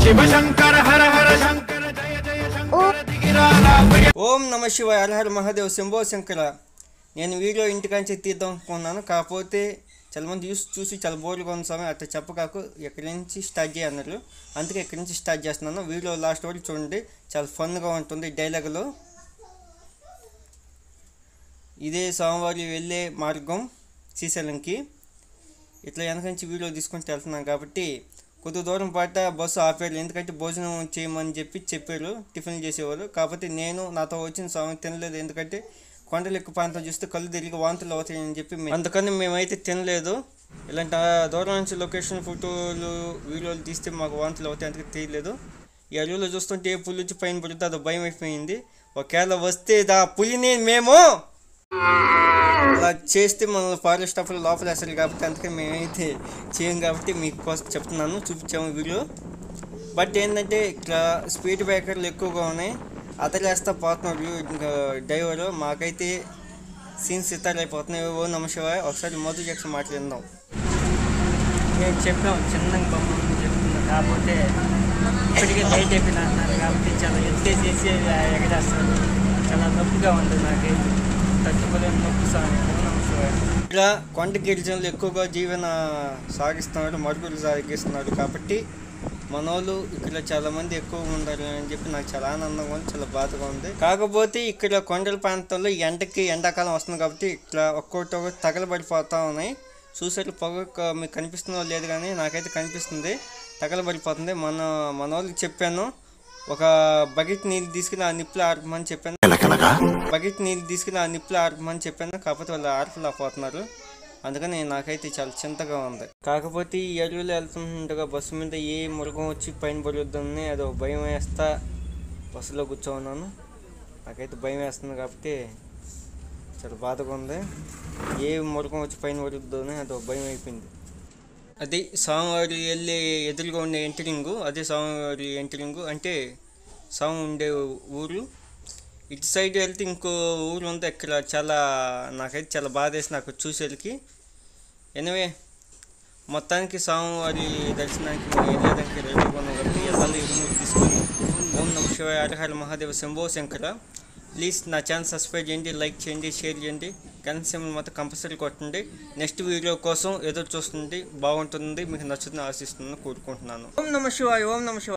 शिव शंकर हर हर शंकर जय जय शंकर दिगिराला ఓం నమ శివాయ హర హర మహాదేవ్ శంభో శంకర. నేను వీడియో ఇంటికాంచి తీద్దాం అనుకున్నాను, కాకపోతే చాలా మంది చూసి చాలా బోర్గా ఉంది స్వామి అట్లా చెప్పకాకు ఎక్కడి నుంచి స్టార్ట్ చేయన్నారు, అందుకే ఎక్కడి నుంచి స్టార్ట్ చేస్తున్నాను. వీడియో లాస్ట్ వరకు చూడండి, చాలా ఫన్గా ఉంటుంది. డైలాగులు ఇదే స్వామివారి వెళ్ళే మార్గం శ్రీశైలంకి. ఇట్లా వెనక నుంచి వీడియో తీసుకుంటూ వెళ్తున్నాను కాబట్టి కొద్ది దూరం పాట బస్సు ఆపారు, ఎందుకంటే భోజనం చేయమని చెప్పారు, టిఫిన్ చేసేవారు. కాకపోతే నేను నాతో వచ్చిన స్వామి తినలేదు, ఎందుకంటే కొండలు ఎక్కువ ప్రాంతం చూస్తే కళ్ళు తిరిగి వాంతులు అవుతాయని చెప్పి అందుకని మేమైతే తినలేదు. ఇలాంటి దూరం నుంచి లొకేషన్ ఫోటోలు వీడియోలు తీస్తే మాకు వాంతులు అవుతాయి, అందుకే తెలియలేదు. ఈ అడవిలో చూస్తుంటే ఏ పులి నుంచి పైన పడుతుంది, అదో భయం అయిపోయింది. ఒకవేళ వస్తే పులిని మేము అలా చేస్తే మనల్ని ఫారెస్ట్ ఆఫీస్ లోపల వేస్తారు కాబట్టి అందుకే మేమైతే చేయం కాబట్టి మీకోసం చెప్తున్నాను, చూపించాము వీడియో. బట్ ఏంటంటే ఇక్కడ స్పీడ్ బ్రేకర్లు ఎక్కువగా ఉన్నాయి, అతలేస్తా పోతున్నారు ఇంకా డ్రైవరు. మాకైతే సీన్స్ ఇతరైపోతున్నాయి. ఓ నమ శివాయ. ఒకసారి మధు జాక్సన్ మాట్లాడిందాం. నేను చెప్పాము చిన్నగా బొమ్మ చెప్తున్నా, కాకపోతే ఇప్పటికే లైట్ అయిపోయినా అన్నారు కాబట్టి చాలా ఎత్తేసేసి ఎగరేస్తారు. చాలా నొప్పిగా ఉంటుంది, నాకైతే తట్టుకోలేని నొప్పి సార్. ఇలా కొండ గిరిజనులు ఎక్కువగా జీవన సాగిస్తున్నారు, మరుగులు సాగిస్తున్నారు కాబట్టి మనోళ్ళు ఇక్కడ చాలా మంది ఎక్కువ ఉండాలి అని చెప్పి నాకు చాలా ఆనందంగా ఉంది, చాలా బాధగా ఉంది. కాకపోతే ఇక్కడ కొండల ప్రాంతంలో ఎండాకాలం వస్తుంది కాబట్టి ఇక్కడ ఒక్కొక్కటి తగలబడిపోతూ ఉన్నాయి. చూసారు పొగ మీకు కనిపిస్తుందో లేదు కానీ నాకైతే కనిపిస్తుంది, తగలబడిపోతుంది. మన వాళ్ళకి చెప్పాను, ఒక బకెట్ నీళ్ళు తీసుకుని ఆ నిప్పులు ఆర్పమని చెప్పాను, కాకపోతే వాళ్ళు ఆర్పలేకపోతున్నారు. అందుకని నాకైతే చాలా చింతగా ఉంది. కాకపోతే ఈ అడవిలో వెళ్తుండగా బస్సు మీద ఏ మృగం వచ్చి పైన పడుద్దని అదో భయం వేస్తా బస్సులో కూర్చోన్నాను. నాకైతే భయం వేస్తుంది కాబట్టి చాలా బాధగా ఉంది. ఏ మృగం వచ్చి పైన పడుద్దని అదో భయం అయిపోయింది. అది స్వామివారి వెళ్ళే ఎదురుగా ఉండే ఎంట్రింగు, అదే స్వామివారి ఎంట్రింగు అంటే స్వామి ఉండే ఊరు. ఇటు సైడ్ వెళ్తే ఇంకో ఊరు ఉంది, ఇక్కడ నాకైతే చాలా బాధ వేసి నాకు చూసేకి. ఎనివే మొత్తానికి స్వామివారి దర్శనానికి మేము వెళ్ళేదానికి రెడీగా ఉన్నాం కాబట్టి వెళ్ళాలి. ఇరుములు తీసుకొని ఓం నమ శివాయ హర హర మహాదేవ శంభో శంకర. ప్లీజ్ నా ఛానల్ సబ్స్క్రైబ్ చేయండి, లైక్ చేయండి, షేర్ చేయండి, గంట సింబల్ మాత్రం కంపల్సరీ కొట్టండి. నెక్స్ట్ వీడియో కోసం ఎదురు చూస్తుంది, బాగుంటుంది, మీకు నచ్చుతుందని ఆశిస్తున్నాను, కోరుకుంటున్నాను. ఓం నమ శివాయ, ఓం నమ శివాయ.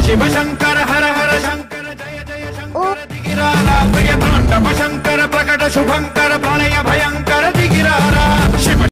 शिव शंकर हर हर शंकर जय जय शंकर दिगिराला प्रिय तांडव शंकर प्रकट शुभंकर प्रलय भयंकर दिगिराला